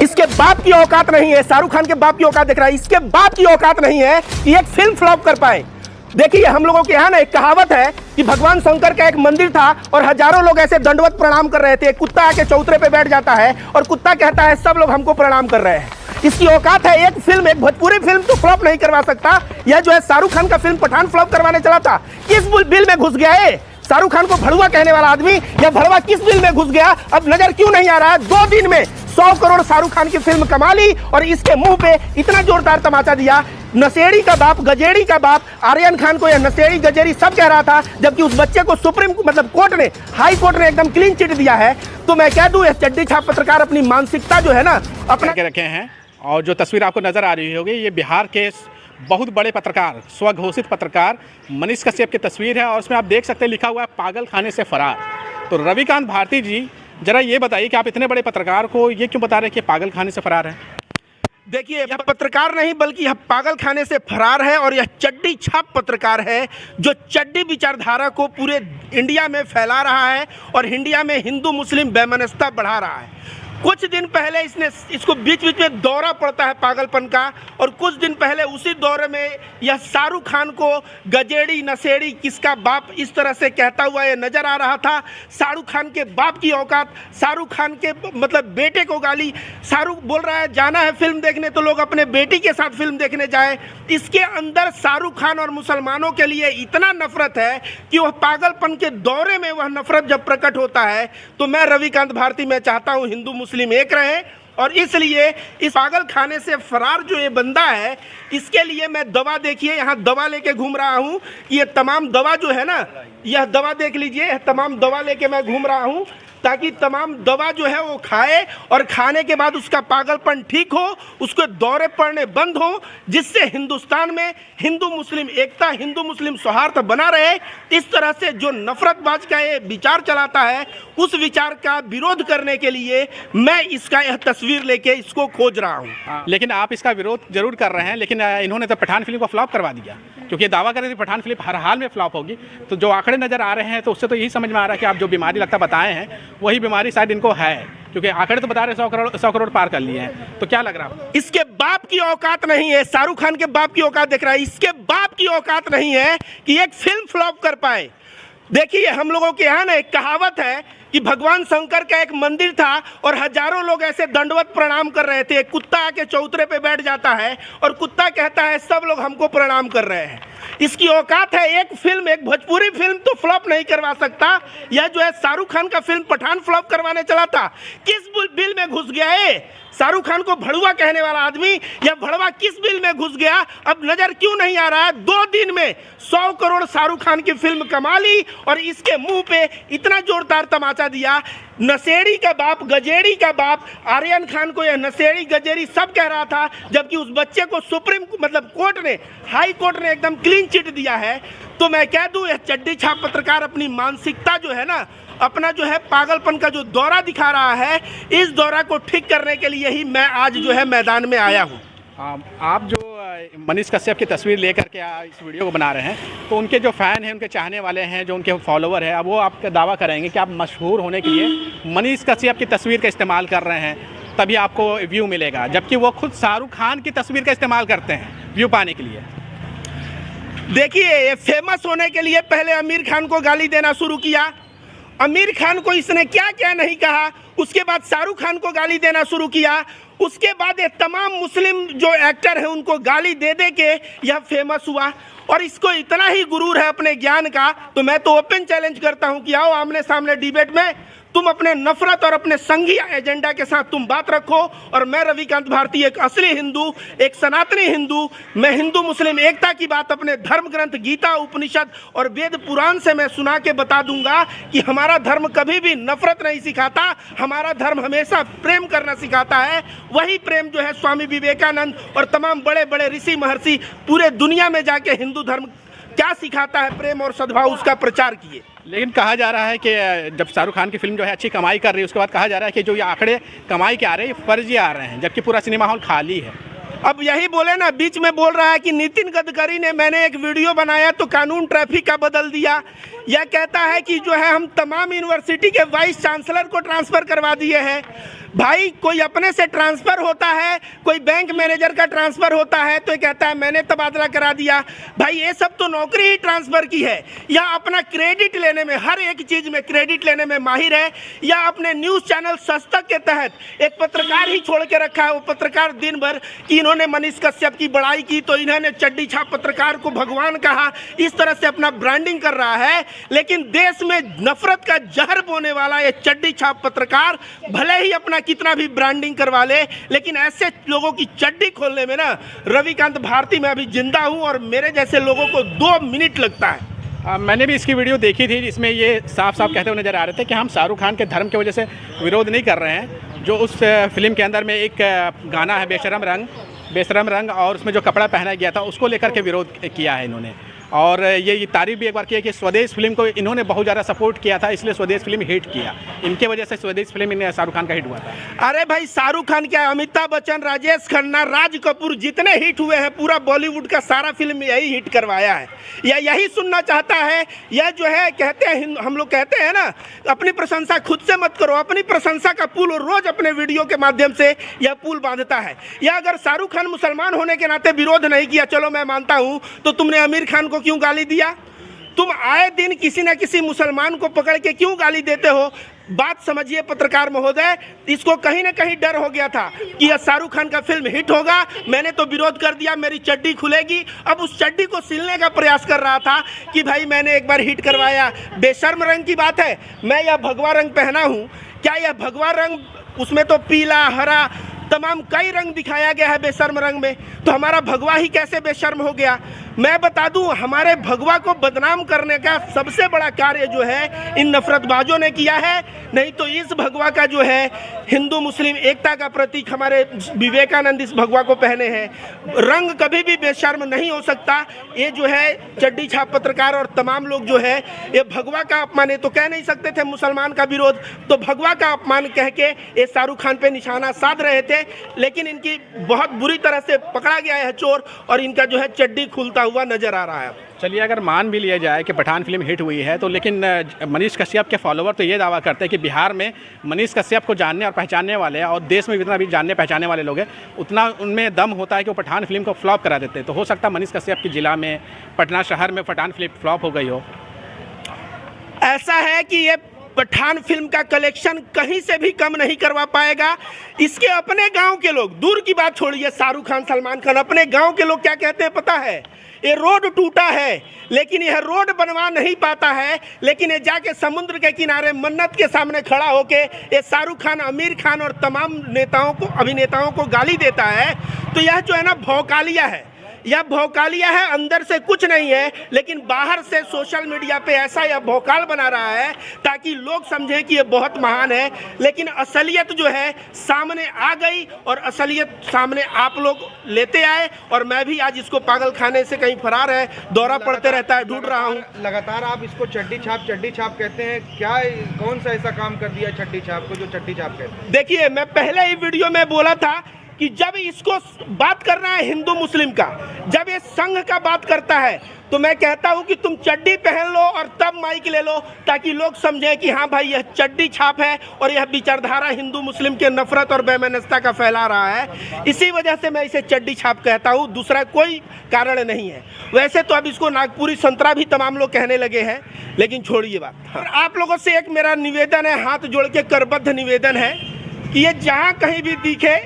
इसके बाप की औकात नहीं है, शाहरुख खान के बाप की औकात देख रहा है, इसके बाप की औकात नहीं है कि एक फिल्म फ्लॉप कर पाए। देखिए हम लोगों के यहाँ ना एक कहावत है कि भगवान शंकर का एक मंदिर था और हजारों लोग ऐसे दंडवत प्रणाम कर रहे थे। कुत्ता आके चौतरे पे बैठ जाता है और कुत्ता कहता है सब लोग हमको प्रणाम कर रहे हैं। इसकी औकात है, एक फिल्म, एक भोजपुरी फिल्म तो फ्लॉप नहीं करवा सकता। यह जो है शाहरुख खान का फिल्म पठान फ्लॉप करवाने चला था, किस बिल में घुस गया है? शाहरुख खान को भड़ुआ कहने वाला आदमी या भड़ुआ किस बिल में घुस गया, अब नजर क्यों नहीं आ रहा है? 2 दिन में 100 करोड़ शाहरुख खान की फिल्म कमा ली और इसके मुंह पे इतना जोरदार तमाचा दिया। नशेड़ी का बाप, गजेड़ी का बाप, आर्यन खान को यह नशेड़ी गजेड़ी सब कह रहा था, जबकि उस बच्चे को सुप्रीम कोर्ट ने, हाई कोर्ट ने एकदम क्लीन चिट दिया है। तो मैं कह दूं, चड्डी छाप पत्रकार अपनी मानसिकता जो है ना अपना के रखे हैं। और जो तस्वीर आपको नजर आ रही होगी, ये बिहार के बहुत बड़े पत्रकार, स्वघोषित पत्रकार मनीष कश्यप की तस्वीर है और उसमें आप देख सकते हैं लिखा हुआ है पागल खाने से फरार। तो रविकांत भारती जी, जरा ये बताइए कि आप इतने बड़े पत्रकार को ये क्यों बता रहे हैं कि पागल खाने से फरार है? देखिए, यह पत्रकार नहीं बल्कि यह पागल खाने से फरार है और यह चड्डी छाप पत्रकार है जो चड्डी विचारधारा को पूरे इंडिया में फैला रहा है और इंडिया में हिंदू मुस्लिम वैमनस्यता बढ़ा रहा है। कुछ दिन पहले इसको बीच बीच में दौरा पड़ता है पागलपन का, और कुछ दिन पहले उसी दौरे में यह शाहरुख खान को गजेड़ी नशेड़ी किसका बाप इस तरह से कहता हुआ यह नजर आ रहा था। शाहरुख खान के बाप की औकात, शाहरुख खान के मतलब बेटे को गाली। शाहरुख बोल रहा है जाना है फिल्म देखने तो लोग अपने बेटी के साथ फिल्म देखने जाए। इसके अंदर शाहरुख खान और मुसलमानों के लिए इतना नफरत है कि वह पागलपन के दौरे में वह नफरत जब प्रकट होता है तो मैं रविकांत भारती मैं चाहता हूँ हिंदू मुस्लिम एक रहे, और इसलिए इस पागल खाने से फरार जो ये बंदा है इसके लिए मैं दवा, देखिए यहाँ दवा लेके घूम रहा हूँ। ये तमाम दवा जो है ना, यह दवा देख लीजिए, यह तमाम दवा लेके मैं घूम रहा हूँ ताकि तमाम दवा जो है वो खाए और खाने के बाद उसका पागलपन ठीक हो, उसके दौरे पड़ने बंद हो, जिससे हिंदुस्तान में हिंदू मुस्लिम एकता, हिंदू मुस्लिम सौहार्द बना रहे। इस तरह से जो नफरतबाज का ये विचार चलाता है उस विचार का विरोध करने के लिए मैं इसका यह तस्वीर लेके इसको खोज रहा हूँ। लेकिन आप इसका विरोध जरूर कर रहे हैं, लेकिन इन्होंने तो पठान फिल्म को फ्लॉप करवा दिया, क्योंकि दावा कर रहे थे पठान फिल्म हर हाल में फ्लॉप होगी। तो जो आंकड़े नज़र आ रहे हैं तो उससे तो यही समझ में आ रहा है कि आप जो बीमारी लगता बताए हैं वही बीमारी शायद इनको है, क्योंकि आंकड़े तो बता रहे 100 करोड़ पार कर लिए हैं। तो क्या लग रहा है? इसके बाप की औकात नहीं है, शाहरुख खान के बाप की औकात देख रहा है, इसके बाप की औकात नहीं है कि एक फिल्म फ्लॉप कर पाए। देखिए हम लोगों के यहाँ ना एक कहावत है कि भगवान शंकर का एक मंदिर था और हजारों लोग ऐसे दंडवत प्रणाम कर रहे थे। कुत्ता आके चौतरे पे बैठ जाता है और कुत्ता कहता है सब लोग हमको प्रणाम कर रहे हैं। इसकी औकात है, एक फिल्म, एक भोजपुरी फिल्म तो फ्लॉप नहीं करवा सकता। यह जो है शाहरुख खान का फिल्म पठान फ्लॉप करवाने चला था, किस बिल में घुस गया है? शाहरुख खान को भड़ुआ कहने वाला आदमी या भड़वा किस बिल में घुस गया, अब नजर क्यों नहीं आ रहा है? 2 दिन में 100 करोड़ शाहरुख खान की फिल्म कमा ली और इसके मुंह पे इतना जोरदार तमाचा दिया। नशेड़ी का बाप, गजेड़ी का बाप, आर्यन खान को यह नशेड़ी गजेड़ी सब कह रहा था, जबकि उस बच्चे को सुप्रीम कोर्ट ने, हाई कोर्ट ने एकदम क्लीन चिट दिया है। तो मैं कह दूं, यह चड्डी छाप पत्रकार अपनी मानसिकता जो है ना, अपना जो है पागलपन का जो दौरा दिखा रहा है, इस दौरा को ठीक करने के लिए ही मैं आज जो है मैदान में आया हूँ। आप जो मनीष कश्यप की तस्वीर लेकर के इस वीडियो को बना रहे हैं, तो उनके जो फ़ैन हैं, उनके चाहने वाले हैं, जो उनके फॉलोवर हैं, अब वो आपका दावा करेंगे कि आप मशहूर होने के लिए मनीष कश्यप की तस्वीर का इस्तेमाल कर रहे हैं, तभी आपको व्यू मिलेगा, जबकि वो खुद शाहरुख खान की तस्वीर का इस्तेमाल करते हैं व्यू पाने के लिए। देखिए, ये फेमस होने के लिए पहले आमिर खान को गाली देना शुरू किया। आमिर खान को इसने क्या क्या नहीं कहा, उसके बाद शाहरुख खान को गाली देना शुरू किया। उसके बाद ये तमाम मुस्लिम जो एक्टर हैं उनको गाली दे दे के यह फेमस हुआ। और इसको इतना ही गुरूर है अपने ज्ञान का, तो मैं तो ओपन चैलेंज करता हूं कि आओ आमने सामने डिबेट में, तुम अपने नफरत और अपने संघी एजेंडा के साथ तुम बात रखो, और मैं रविकांत भारती एक असली हिंदू, एक सनातनी हिंदू, मैं हिंदू मुस्लिम एकता की बात अपने धर्म ग्रंथ गीता, उपनिषद और वेद पुराण से मैं सुना के बता दूंगा कि हमारा धर्म कभी भी नफरत नहीं सिखाता, हमारा धर्म हमेशा प्रेम करना सिखाता है। वही प्रेम जो है स्वामी विवेकानंद और तमाम बड़े बड़े ऋषि महर्षि पूरे दुनिया में जाके हिंदू धर्म क्या सिखाता है, प्रेम और सद्भाव, उसका प्रचार किए। लेकिन कहा जा रहा है कि जब शाहरुख खान की फिल्म जो है अच्छी कमाई कर रही है, उसके बाद कहा जा रहा है कि जो ये आंकड़े कमाई के आ रहे हैं ये फर्जी आ रहे हैं, जबकि पूरा सिनेमा हॉल खाली है। अब यही बोले ना, बीच में बोल रहा है कि नितिन गडकरी ने, मैंने एक वीडियो बनाया तो कानून ट्रैफिक का बदल दिया। यह कहता है कि जो है हम तमाम यूनिवर्सिटी के वाइस चांसलर को ट्रांसफ़र करवा दिए हैं। भाई कोई अपने से ट्रांसफ़र होता है, कोई बैंक मैनेजर का ट्रांसफ़र होता है तो ये कहता है मैंने तबादला करा दिया। भाई ये सब तो नौकरी ही ट्रांसफ़र की है, या अपना क्रेडिट लेने में, हर एक चीज़ में क्रेडिट लेने में माहिर है, या अपने न्यूज़ चैनल सस्तक के तहत एक पत्रकार ही छोड़ के रखा है। वो पत्रकार दिन भर कि इन्होंने मनीष कश्यप की बड़ाई की तो इन्होंने चड्डी छाप पत्रकार को भगवान कहा, इस तरह से अपना ब्रांडिंग कर रहा है। लेकिन देश में नफरत का जहर बोने वाला ये चड्डी छाप पत्रकार भले ही अपना कितना भी ब्रांडिंग करवा ले, लेकिन ऐसे लोगों की चड्डी खोलने में ना रविकांत भारती मैं अभी जिंदा हूं और मेरे जैसे लोगों को 2 मिनट लगता है। मैंने भी इसकी वीडियो देखी थी, इसमें ये साफ साफ कहते हुए नज़र आ रहे थे कि हम शाहरुख खान के धर्म की वजह से विरोध नहीं कर रहे हैं। जो उस फिल्म के अंदर में एक गाना है बेशरम रंग और उसमें जो कपड़ा पहना गया था उसको लेकर के विरोध किया है इन्होंने। और ये तारीफ भी एक बार की है कि स्वदेश फिल्म को इन्होंने बहुत ज़्यादा सपोर्ट किया था, इसलिए स्वदेश फिल्म हिट किया। इनके वजह से स्वदेश फिल्म शाहरुख खान का हिट हुआ था। अरे भाई शाहरुख खान क्या, अमिताभ बच्चन, राजेश खन्ना, राज कपूर जितने हिट हुए हैं पूरा बॉलीवुड का सारा फिल्म यही हिट करवाया है, या यही सुनना चाहता है। यह जो है कहते हैं, हम लोग कहते हैं ना अपनी प्रशंसा खुद से मत करो, अपनी प्रशंसा का पुल रोज अपने वीडियो के माध्यम से यह पुल बांधता है। या अगर शाहरुख खान मुसलमान होने के नाते विरोध नहीं किया, चलो मैं मानता हूँ, तो तुमने आमिर खान को क्यों गाली दिया? तुम आए दिन किसी न किसी मुसलमान को पकड़ के क्यों गाली देते हो? बात समझिए पत्रकार महोदय, इसको कहीं ना कहीं डर हो गया था कि यह शाहरुख खान का फिल्म हिट होगा, मैंने तो विरोध कर दिया, मेरी चड्डी खुलेगी। अब उस चड्डी को सिलने का प्रयास कर रहा था कि भाई मैंने एक बार हिट करवाया। बेशर्म रंग की बात है, मैं यह भगवा रंग पहना हूँ, क्या यह भगवा रंग, उसमें तो पीला, हरा, तमाम कई रंग दिखाया गया है बेशर्म रंग में, तो हमारा भगवा ही कैसे बेशर्म हो गया? मैं बता दूं, हमारे भगवा को बदनाम करने का सबसे बड़ा कार्य जो है इन नफरतबाजों ने किया है। नहीं तो इस भगवा का जो है हिंदू मुस्लिम एकता का प्रतीक हमारे विवेकानंद इस भगवा को पहने हैं। रंग कभी भी बेशर्म नहीं हो सकता। ये जो है चड्डी छाप पत्रकार और तमाम लोग जो है ये भगवा का अपमान, ये तो कह नहीं सकते थे मुसलमान का विरोध, तो भगवा का अपमान कह के ये शाहरुख खान पे निशाना साध रहे थे। लेकिन इनकी बहुत बुरी तरह से पकड़ा गया है चोर, और इनका जो है चड्डी खुलता हुआ नजर आ रहा है। चलिए अगर मान भी लिया जाए कि पठान फिल्म हिट हुई है, तो लेकिन मनीष कश्यप के फॉलोवर तो ये दावा करते हैं कि बिहार में मनीष कश्यप को जानने और पहचानने वाले और देश में जितना भी जानने पहचानने वाले लोग हैं उतना उनमें दम होता है कि वो पठान फिल्म को फ्लॉप करा देते हैं। तो हो सकता है मनीष कश्यप के ज़िला में, पटना शहर में पठान फिल्म फ्लॉप हो गई हो। ऐसा है कि ये पठान फिल्म का कलेक्शन कहीं से भी कम नहीं करवा पाएगा। इसके अपने गांव के लोग, दूर की बात छोड़िए शाहरुख खान, सलमान खान, अपने गांव के लोग क्या कहते हैं पता है? ये रोड टूटा है लेकिन यह रोड बनवा नहीं पाता है, लेकिन ये जाके समुद्र के किनारे मन्नत के सामने खड़ा होके ये शाहरुख खान, आमिर खान और तमाम नेताओं को, अभिनेताओं को गाली देता है। तो यह जो है ना भौकालिया है, यह भौकालिया है, अंदर से कुछ नहीं है, लेकिन बाहर से सोशल मीडिया पे ऐसा यह भौकाल बना रहा है ताकि लोग समझें कि ये बहुत महान है। लेकिन असलियत जो है सामने आ गई, और असलियत सामने आप लोग लेते आए, और मैं भी आज इसको पागल खाने से कहीं फरार है, दौरा पड़ते रहता है, ढूंढ रहा हूँ। लगातार आप इसको चड्डी छाप कहते हैं, क्या कौन सा ऐसा काम कर दिया चड्डी छाप को जो चड्डी छाप कहते हैं? देखिए, मैं पहले ही वीडियो में बोला था कि जब इसको बात करना है हिंदू मुस्लिम का, जब ये संघ का बात करता है, तो मैं कहता हूं कि तुम चड्डी पहन लो और तब माइक ले लो, ताकि लोग समझें कि हाँ भाई यह चड्डी छाप है और यह विचारधारा हिंदू मुस्लिम के नफरत और बेमनस्ता का फैला रहा है। इसी वजह से मैं इसे चड्डी छाप कहता हूं, दूसरा कोई कारण नहीं है। वैसे तो अब इसको नागपुरी संतरा भी तमाम लोग कहने लगे हैं, लेकिन छोड़िए बात। हाँ। आप लोगों से एक मेरा निवेदन है, हाथ जोड़ के करबद्ध निवेदन है कि ये जहाँ कहीं भी दिखे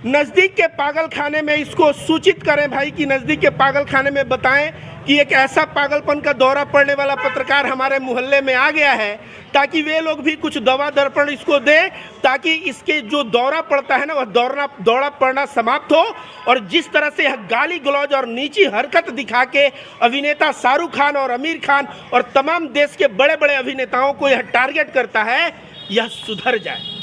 नज़दीक के पागल खाने में इसको सूचित करें भाई, कि नज़दीक के पागल खाने में बताएं कि एक ऐसा पागलपन का दौरा पड़ने वाला पत्रकार हमारे मोहल्ले में आ गया है, ताकि वे लोग भी कुछ दवा दर्पण इसको दें, ताकि इसके जो दौरा पड़ता है ना वह दौरा पड़ना समाप्त हो। और जिस तरह से यह गाली गलौज और नीची हरकत दिखा के अभिनेता शाहरुख खान और आमिर खान और तमाम देश के बड़े बड़े अभिनेताओं को यह टारगेट करता है, यह सुधर जाए।